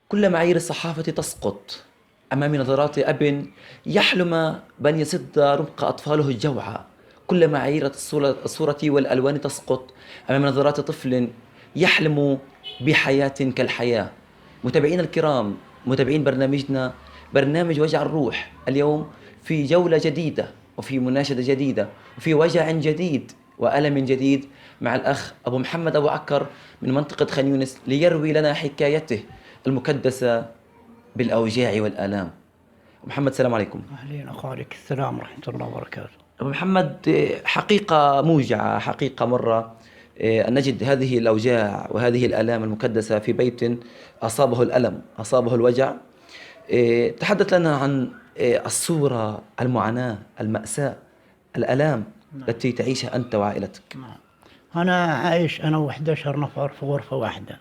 كل معايير الصحافة تسقط أمام نظرات أب يحلم بأن يسد رمق أطفاله الجوعى. كل معايير الصورة والألوان تسقط أمام نظرات طفل يحلم بحياة كالحياة. متابعينا الكرام، متابعين برنامجنا، برنامج وجع الروح، اليوم في جولة جديدة وفي مناشدة جديدة وفي وجع جديد وألم جديد مع الأخ أبو محمد أبو عكر من منطقة خان يونس ليروي لنا حكايته المكدسة بالأوجاع والآلام. محمد، السلام عليكم. أهلين أخوالك السلام ورحمة الله وبركاته. أبو محمد، حقيقة موجعة، حقيقة مرة أن نجد هذه الأوجاع وهذه الآلام المكدسة في بيت أصابه الألم، أصابه الوجع. تحدث لنا عن الصورة، المعاناة، المأساة، الآلام التي تعيشها أنت وعائلتك. أنا عايش أنا و11 نفر في غرفة واحدة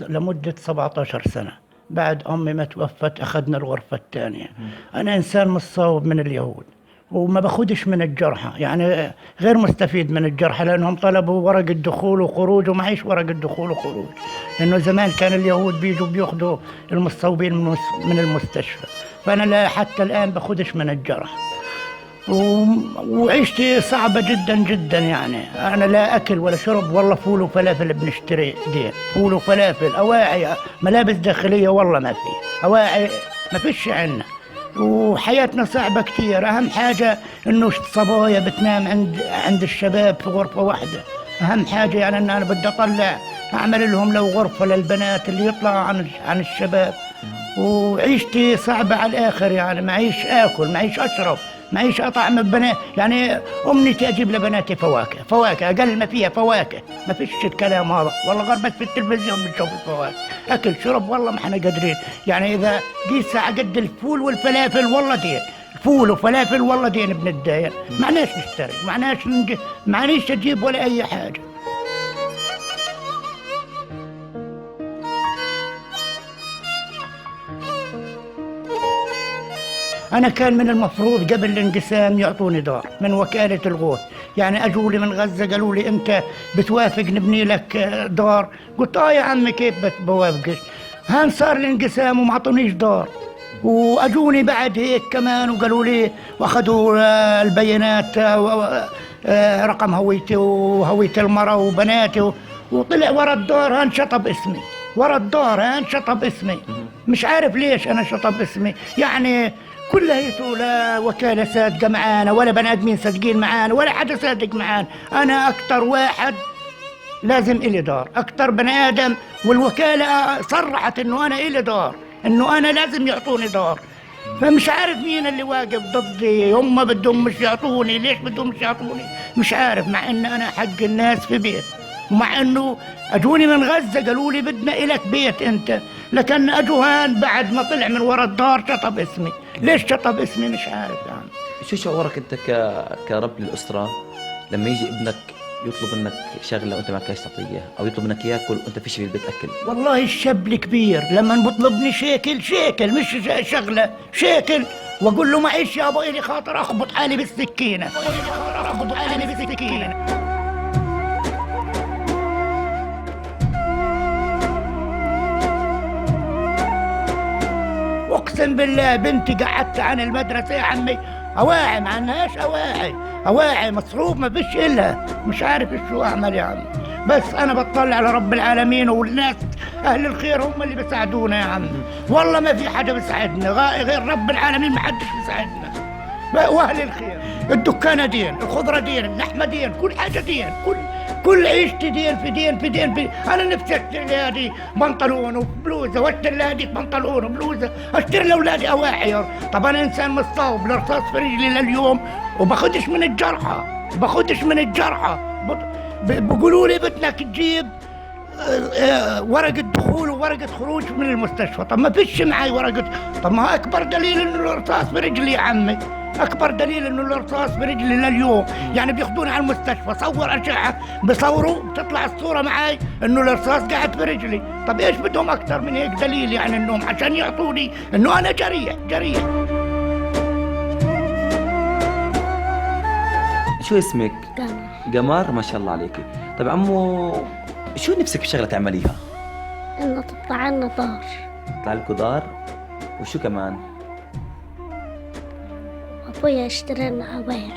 لمدة 17 سنة. بعد أمي ما توفت أخذنا الغرفة الثانية. أنا إنسان مصاب من اليهود وما باخدش من الجرحى، يعني غير مستفيد من الجرحى لأنهم طلبوا ورق الدخول وخروج ومعيش ورق الدخول وخروج، لأنه زمان كان اليهود بيجوا بياخدوا المصابين من المستشفى، فأنا لا حتى الآن باخدش من الجرح. وعيشتي صعبة جدا جدا، يعني أنا لا أكل ولا شرب، والله فول وفلافل بنشتري دين، فول وفلافل، أواعي ملابس داخلية والله ما في، أواعي ما فيش عنا، وحياتنا صعبة كتير. أهم حاجة إنه صبايا بتنام عند الشباب في غرفة واحدة، أهم حاجة يعني إن أنا بدي أطلع أعمل لهم لو غرفة للبنات اللي يطلعوا عن الشباب. وعيشتي صعبة على الآخر، يعني معيش آكل، معيش أشرب، معيش أطعم البنات. يعني أمنيتي أجيب لبناتي فواكه أقل ما فيها فواكه، ما فيش الكلام هذا والله، غير بس في التلفزيون بنشوف الفواكه، أكل شرب والله ما احنا قادرين. يعني إذا قيس قد الفول والفلافل والله دين، فول وفلافل والله دين بنتداين، معناش نشتري، معناش أجيب ولا أي حاجة. أنا كان من المفروض قبل الانقسام يعطوني دار من وكالة الغوث، يعني أجوا لي من غزة قالوا لي أنت بتوافق نبني لك دار؟ قلت يا عمي كيف بوافقش، هان صار الانقسام وما عطونيش دار. وأجوني بعد هيك كمان وقالوا لي وأخذوا البيانات، رقم هويتي وهوية المرأة وبناتي، وطلع ورا الدار هان شطب اسمي، ورا الدار هان شطب اسمي، مش عارف ليش أنا شطب اسمي. يعني كلها لا وكالة صادقة معانا ولا بني آدمين صادقين معانا ولا حدا صادق معانا. أنا أكتر واحد لازم إلي دار، أكتر بني آدم، والوكالة صرحت إنه أنا إلي دار، إنه أنا لازم يعطوني دار. فمش عارف مين اللي واقف ضدي، هم بدهم مش يعطوني، ليش بدهم مش يعطوني مش عارف، مع إن أنا حق الناس في بيت، ومع إنه أجوني من غزة قالوا لي بدنا إلك بيت أنت، لكن أجوا هان بعد ما طلع من ورا الدار شطب اسمي. ليش شطب اسمي مش عارف. يعني شو شعورك أنت كرب للأسرة لما يجي ابنك يطلب منك شغلة وأنت ما كاش تعطيه، أو يطلب منك ياكل وأنت فيش في البيت أكل؟ والله الشاب الكبير لما بطلبني شيكل مش شغلة شيكل، وأقول له معيش يا أبو إلي خاطر أخبط حالي بالسكينة، أقسم بالله بنتي قعدت عن المدرسة يا عمي أواعي، ما عنهاش أواعي مصروف ما فيش إلها، مش عارف شو أعمل يا عمي. بس أنا بطلع على رب العالمين، والناس أهل الخير هم اللي بيساعدونا يا عمي، والله ما في حدا بيساعدنا غير رب العالمين، ما حدش بيساعدنا. وأهل الخير، الدكانة دين، الخضرة دين، اللحمة دين، كل حاجة دين، كل عيشتي دين في دين. أنا نفسي أشتري لأولادي بنطلون وبلوزة، وأشتري لأولادي بنطلون وبلوزة، أشتري لأولادي أواعي. طب أنا إنسان مصاب بالرصاص في رجلي لليوم وباخدش من الجرحى، بيقولوا لي بدك تجيب ورقة دخول وورقة خروج من المستشفى. طب ما فيش معي ورقة، طب ما أكبر دليل إنه الرصاص في رجلي يا عمي، أكبر دليل إنه الرصاص في رجلي لليوم. يعني بياخدوني على المستشفى، صور أشعة، بصوروا بتطلع الصورة معي إنه الرصاص قاعد في رجلي. طب إيش بدهم أكتر من هيك دليل يعني إنهم عشان يعطوني إنه أنا جريح. شو اسمك؟ قمر. قمر، ما شاء الله عليكي. طيب عمو، شو نفسك بشغلة تعمليها؟ إنه تطلع لنا دار. يطلع لكم دار، وشو كمان؟ أبويا يشتري لنا أواعي.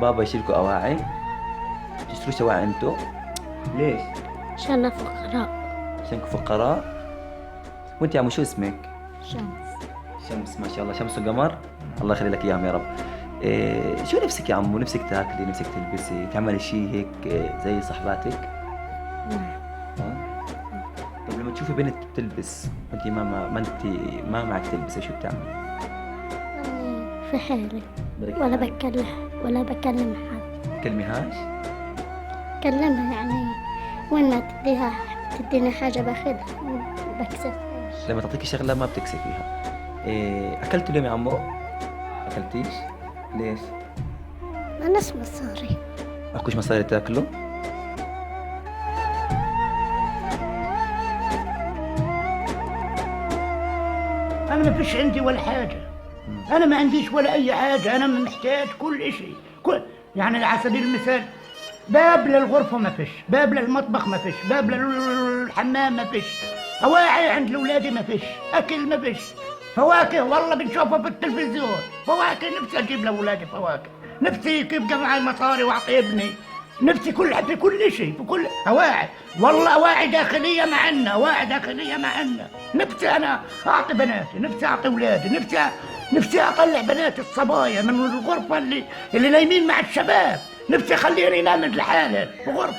بابا يشيلكوا أواعي؟ تشتروش أواعي انتو؟ ليش؟ عشان فقراء. عشانكم فقراء؟ وانت يا عمو شو اسمك؟ شمس. شمس، ما شاء الله. شمس وقمر، الله يخلي لك اياهم يا رب. شو نفسك يا عمو؟ نفسك تاكلي، نفسك تلبسي، تعملي شيء هيك زي صحباتك؟ نعم. طيب لما تشوفي بنت بتلبس وانت ما معك تلبسي، شو بتعملي؟ أنا في حالي ولا بكلم حد. تكلميهاش؟ كلمها يعني وإنها تديني حاجة باخدها بكسبها. لما تعطيكي شغله ما بتكسفيها. اكلتوا اليوم يا عمو؟ اكلتيش؟ ليش؟ ما ناس مصاري. ماكوش مصاري تاكلوا؟ انا ما فيش عندي ولا حاجه، انا ما عنديش ولا اي حاجه، انا محتاج كل شيء، يعني على سبيل المثال باب للغرفه ما فيش، باب للمطبخ ما فيش، باب للحمام ما فيش، اواعي عند الاولاد ما فيش، اكل ما فيش، فواكه والله بنشوفها في التلفزيون، فواكه نفسي اجيب لاولادي فواكه، نفسي يبقى معي مصاري واعطي ابني، نفسي في كل شيء، في كل اواعي، والله اواعي داخليه معنا، اواعي داخليه معنا، نفسي انا اعطي بناتي، نفسي اعطي اولادي، نفسي اطلع بناتي الصبايا من الغرفه اللي نايمين مع الشباب، نفسي اخليهم يناموا لحالهم في غرفه،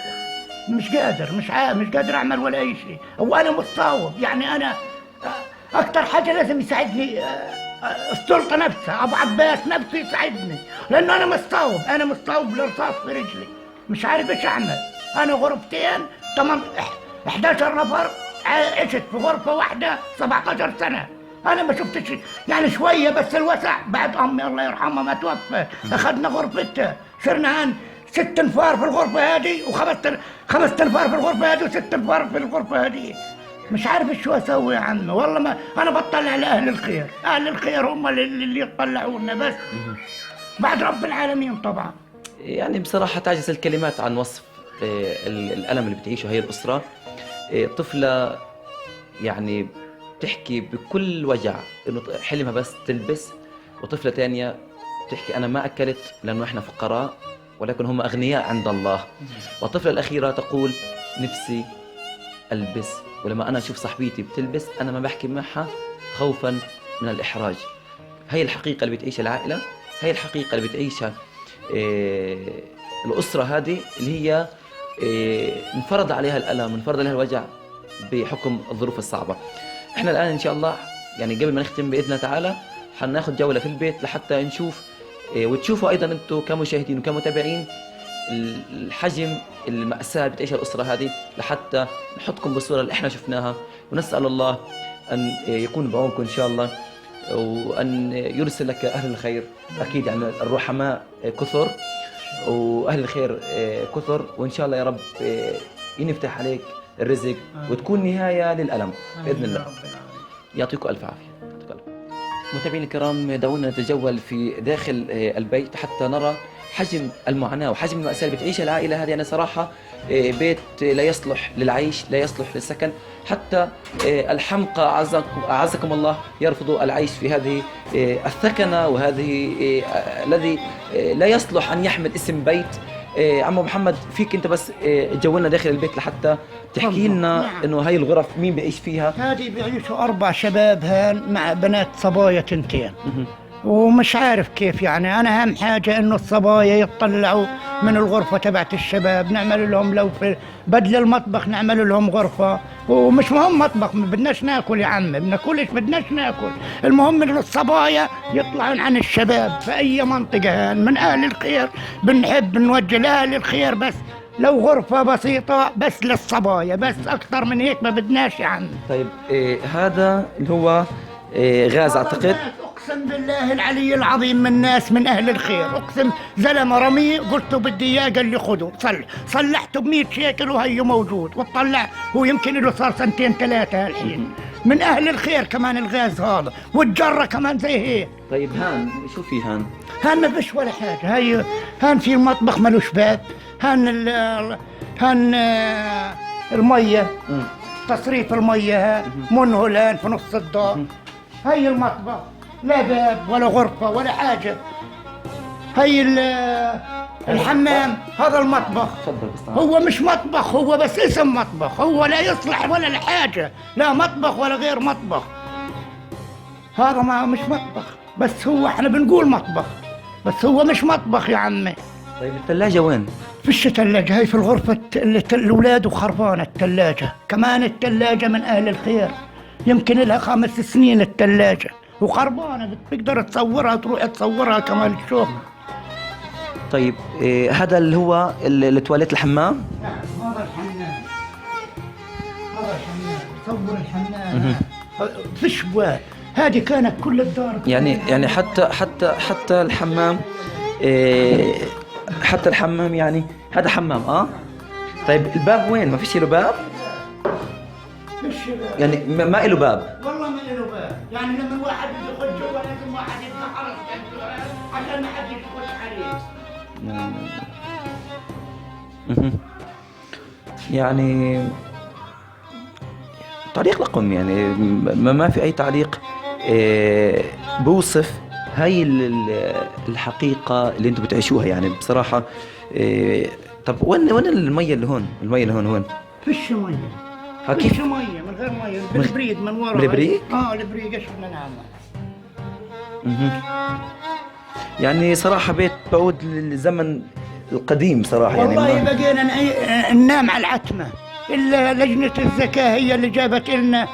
مش قادر اعمل ولا اي شيء، وانا متصاوب، يعني انا اكثر حاجه لازم يساعدني السلطه نفسها، ابو عباس نفسه يساعدني، لانه انا متصاوب بالرصاص في رجلي، مش عارف ايش اعمل، انا غرفتين 11 نفر عشت في غرفه واحده 17 سنه، انا ما شفتش يعني شويه بس الوسع، بعد امي الله يرحمها ما توفى اخذنا غرفتها، صرنا 6 انفار في الغرفه هذه خمس انفار في الغرفه هذه و6 انفار في الغرفه هذه، مش عارف شو اسوي يا عمي، والله ما انا بطلع لاهل الخير، اهل الخير هم اللي يطلعونا بس بعد رب العالمين طبعا. يعني بصراحة تعجز الكلمات عن وصف الألم اللي بتعيشه هي الأسرة. طفلة يعني بتحكي بكل وجع إنه حلمها بس تلبس، وطفلة تانية بتحكي أنا ما أكلت لأنه إحنا فقراء ولكن هم أغنياء عند الله، والطفلة الأخيرة تقول نفسي ألبس، ولما أنا أشوف صاحبتي بتلبس أنا ما بحكي معها خوفا من الإحراج. هي الحقيقة اللي بتعيشها العائلة، هي الحقيقة اللي بتعيشها الأسرة هذه، اللي هي انفرض عليها الألم، انفرض عليها الوجع بحكم الظروف الصعبة. احنا الآن إن شاء الله يعني قبل ما نختم بإذن الله تعالى حناخد جولة في البيت لحتى نشوف وتشوفوا أيضا أنتم كمشاهدين وكمتابعين الحجم المأساة اللي بتعيشها الأسرة هذه، لحتى نحطكم بالصورة اللي احنا شفناها، ونسأل الله أن يكون بعونكم إن شاء الله، وأن يرسل لك أهل الخير. أكيد يعني الرحماء كثر وأهل الخير كثر، وإن شاء الله يا رب ينفتح عليك الرزق وتكون نهاية للألم بإذن الله. يعطيكم ألف عافية. متابعينا الكرام، دعونا نتجول في داخل البيت حتى نرى حجم المعاناة وحجم المأساة اللي بتعيشها العائلة هذه. أنا صراحة بيت لا يصلح للعيش، لا يصلح للسكن، حتى الحمقى أعزكم الله يرفضوا العيش في هذه الثكنة، وهذه الذي لا يصلح أن يحمل اسم بيت. عمو محمد، فيك أنت بس تجولنا داخل البيت لحتى تحكي لنا نعم. إنه هاي الغرف مين بيعيش فيها؟ هذه بيعيشوا 4 شباب هان مع بنات صبايا 2، ومش عارف كيف، يعني أنا أهم حاجة إنه الصبايا يطلعوا من الغرفة تبعت الشباب، نعمل لهم لو في بدل المطبخ نعمل لهم غرفة، ومش مهم مطبخ، ما بدناش ناكل يا عم، بناكلش بدناش ناكل، المهم إن الصبايا يطلعون عن الشباب في أي منطقة من أهل الخير، بنحب نوجه لأهل الخير بس لو غرفة بسيطة بس للصبايا بس، أكثر من هيك ما بدناش يا عم. طيب هذا اللي هو غاز أعتقد. اقسم بالله العلي العظيم من ناس من اهل الخير، اقسم زلمه رمي قلت له بدي اياه قال لي خذه صلحته ب100 شيكل وهي موجود وطلع، هو يمكن له صار 2 3 الحين. من اهل الخير كمان الغاز هذا، والجره كمان زي هيك. طيب هان شو في هان؟ هان ما فيش ولا حاجه، هاي هان في المطبخ ملوش باب، هان هان الميه، تصريف الميه منهلان في نص الدار. هاي المطبخ لا باب ولا غرفه ولا حاجه. هاي الحمام، هذا المطبخ. هو مش مطبخ، هو بس اسم مطبخ، هو لا يصلح ولا لحاجه، لا مطبخ ولا غير مطبخ. هذا ما مش مطبخ، بس هو احنا بنقول مطبخ، بس هو مش مطبخ يا عمي. طيب الثلاجة وين؟ فيش ثلاجة، هاي في الغرفة الأولاد وخربانة الثلاجة، كمان الثلاجة من أهل الخير، يمكن لها 5 سنين الثلاجة وخربانة، بتقدر تصورها تروح تصورها كمان تشوف. طيب هذا اللي هو التواليت الحمام؟ نعم هذا الحمام، هذا الحمام، تصور الحمام. فيش بواب، هذه كانت كل الدار. يعني حتى الحمام، حتى الحمام يعني هذا حمام طيب الباب وين؟ ما فيش له باب؟ فيش باب. يعني ما له باب؟ والله ما له باب، يعني لما واحد يدخل جوا لازم واحد يتحرك عشان ما حد يدخل عليه. يعني تعليق لكم، يعني ما في أي تعليق بوصف هاي الحقيقة اللي انتم بتعيشوها يعني بصراحة. طب وين المية اللي هون؟ المية اللي هون وين؟ فيش مية. كيف؟ فيش مية، من غير مية، بالبريد من ورا. بالبريد؟ البريد ايش بدنا نعمل؟ يعني صراحة بيت بعود للزمن القديم صراحة. والله يعني بقينا ننام على العتمة، إلا لجنة الزكاة هي اللي جابت لنا،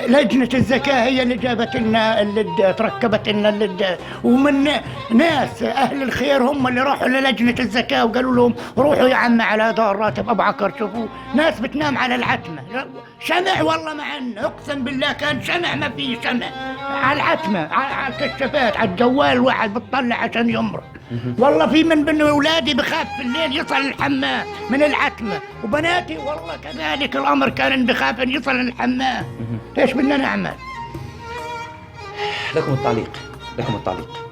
لجنة الزكاة هي اللي جابت لنا اللي تركبت لنا اللي، ومن ناس أهل الخير هم اللي راحوا للجنة الزكاة وقالوا لهم روحوا يا عم على دار راتب أبو عكر. شوفوا ناس بتنام على العتمة، شمع والله معنا، أقسم بالله كان شمع ما في شمع على العتمة، على الكشافات، على الجوال الواحد بتطلع عشان يمرق. والله في من أولادي بخاف في الليل يصل الحمام من العتمة، وبناتي والله كذلك الأمر كان بخاف أن يصل الحمام. ايش بدنا نعمل؟ لكم التعليق.